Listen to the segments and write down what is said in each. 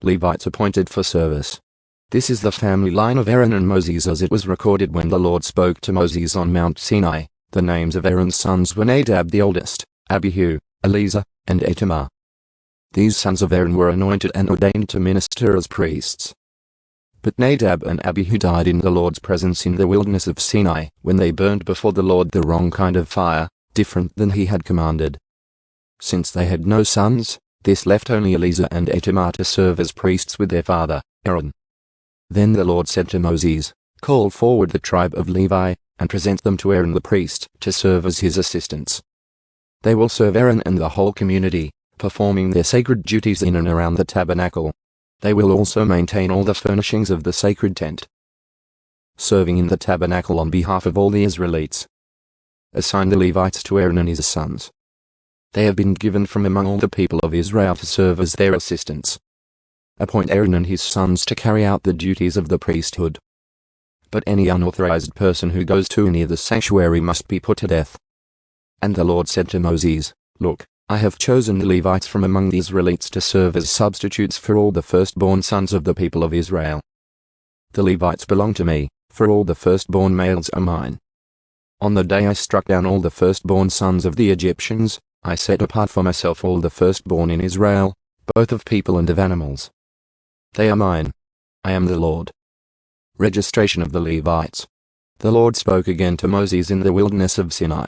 Levites appointed for service. This is the family line of Aaron and Moses as it was recorded when the Lord spoke to Moses on Mount Sinai. The names of Aaron's sons were Nadab the oldest, Abihu, Eleazar, and Ithamar. These sons of Aaron were anointed and ordained to minister as priests. But Nadab and Abihu died in the Lord's presence in the wilderness of Sinai when they burned before the Lord the wrong kind of fire, different than he had commanded. Since they had no sons, this left only Eleazar and Ithamar to serve as priests with their father, Aaron. Then the Lord said to Moses, "Call forward the tribe of Levi, and present them to Aaron the priest, to serve as his assistants. They will serve Aaron and the whole community, performing their sacred duties in and around the tabernacle. They will also maintain all the furnishings of the sacred tent." Serving in the tabernacle on behalf of all the Israelites. Assign the Levites to Aaron and his sons. They have been given from among all the people of Israel to serve as their assistants. Appoint Aaron and his sons to carry out the duties of the priesthood. But any unauthorized person who goes too near the sanctuary must be put to death. And the Lord said to Moses, "Look, I have chosen the Levites from among the Israelites to serve as substitutes for all the firstborn sons of the people of Israel. The Levites belong to me, for all the firstborn males are mine. On the day I struck down all the firstborn sons of the Egyptians, I set apart for myself all the firstborn in Israel, both of people and of animals. They are mine. I am the Lord." Registration of the Levites. The Lord spoke again to Moses in the wilderness of Sinai.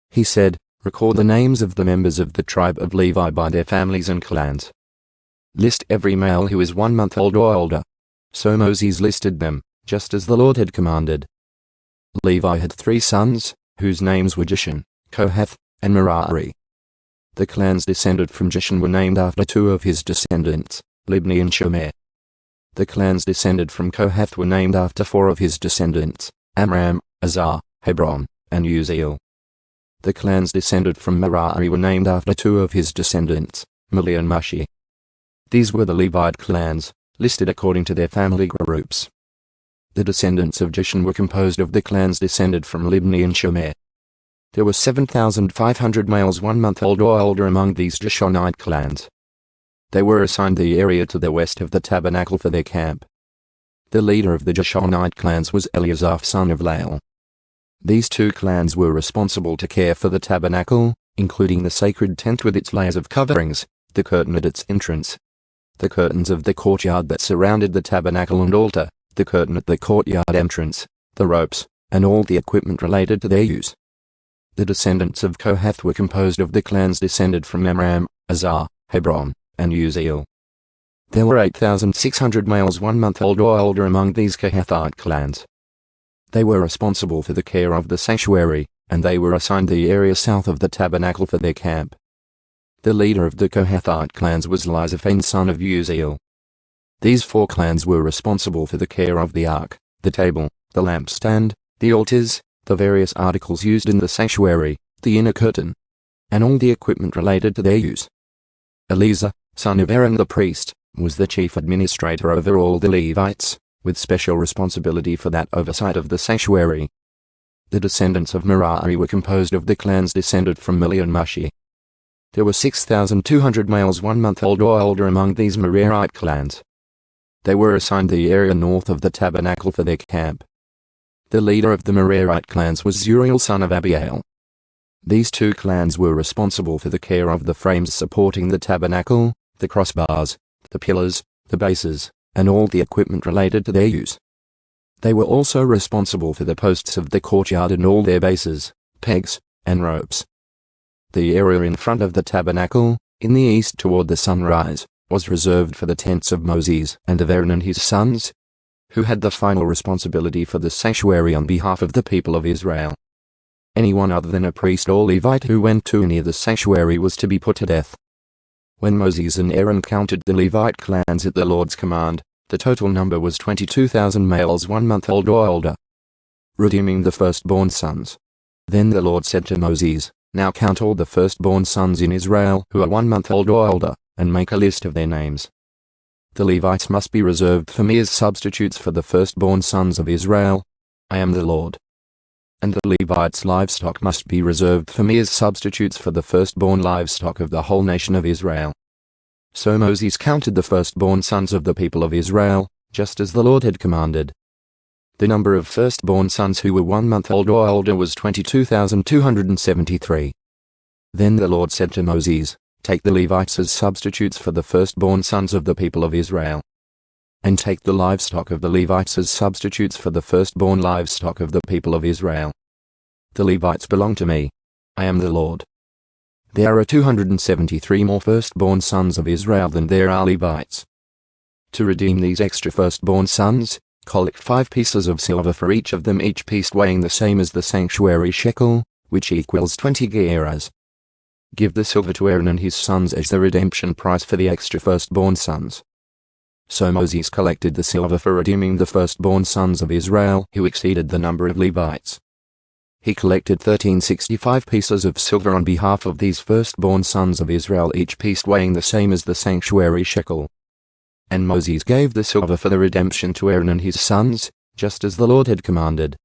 He said, "Record the names of the members of the tribe of Levi by their families and clans. List every male who is 1 month old or older." So Moses listed them, just as the Lord had commanded. Levi had 3 sons, whose names were Gershon, Kohath, and Merari. The clans descended from Gershon were named after 2 of his descendants, Libni and Shimei. The clans descended from Kohath were named after 4 of his descendants, Amram, Azar, Hebron, and Uzziel. The clans descended from Merari were named after 2 of his descendants, Mahli and Mushi. These were the Levite clans, listed according to their family groups. The descendants of Gershon were composed of the clans descended from Libni and Shimei. There were 7,500 males 1 month old or older among these Gershonite clans. They were assigned the area to the west of the tabernacle for their camp. The leader of the Gershonite clans was Eleazar son of Lael. These 2 clans were responsible to care for the tabernacle, including the sacred tent with its layers of coverings, the curtain at its entrance, the curtains of the courtyard that surrounded the tabernacle and altar, the curtain at the courtyard entrance, the ropes, and all the equipment related to their use. The descendants of Kohath were composed of the clans descended from Amram, Azar, Hebron, and Uzziel. There were 8,600 males 1 month old or older among these Kohathite clans. They were responsible for the care of the sanctuary, and they were assigned the area south of the tabernacle for their camp. The leader of the Kohathite clans was Elizaphan son of Uzziel. These 4 clans were responsible for the care of the ark, the table, the lampstand, the altars, the various articles used in the sanctuary, the inner curtain, and all the equipment related to their use. Eleazar, son of Aaron the priest, was the chief administrator over all the Levites, with special responsibility for that oversight of the sanctuary. The descendants of Merari were composed of the clans descended from Mahli and Mushi. There were 6,200 males 1 month old or older among these Merarite clans. They were assigned the area north of the tabernacle for their camp. The leader of the Merarite clans was Zuriel son of Abiel. These 2 clans were responsible for the care of the frames supporting the tabernacle, the crossbars, the pillars, the bases, and all the equipment related to their use. They were also responsible for the posts of the courtyard and all their bases, pegs, and ropes. The area in front of the tabernacle, in the east toward the sunrise, was reserved for the tents of Moses and of Aaron and his sons, who had the final responsibility for the sanctuary on behalf of the people of Israel. Anyone other than a priest or Levite who went too near the sanctuary was to be put to death. When Moses and Aaron counted the Levite clans at the Lord's command, the total number was 22,000 males 1 month old or older, redeeming the firstborn sons. Then the Lord said to Moses, "Now count all the firstborn sons in Israel who are 1 month old or older, and make a list of their names. The Levites must be reserved for me as substitutes for the firstborn sons of Israel. I am the Lord. And the Levites' livestock must be reserved for me as substitutes for the firstborn livestock of the whole nation of Israel. So Moses counted the firstborn sons of the people of Israel, just as the Lord had commanded. The number of firstborn sons who were 1 month old or older was 22,273. Then the Lord said to Moses, "Take the Levites as substitutes for the firstborn sons of the people of Israel. And take the livestock of the Levites as substitutes for the firstborn livestock of the people of Israel. The Levites belong to me. I am the Lord. There are 273 more firstborn sons of Israel than there are Levites. To redeem these extra firstborn sons, collect 5 pieces of silver for each of them, each piece weighing the same as the sanctuary shekel, which equals 20 gerahs. Give the silver to Aaron and his sons as the redemption price for the extra firstborn sons." So Moses collected the silver for redeeming the firstborn sons of Israel who exceeded the number of Levites. He collected 1365 pieces of silver on behalf of these firstborn sons of Israel, each piece weighing the same as the sanctuary shekel. And Moses gave the silver for the redemption to Aaron and his sons, just as the Lord had commanded.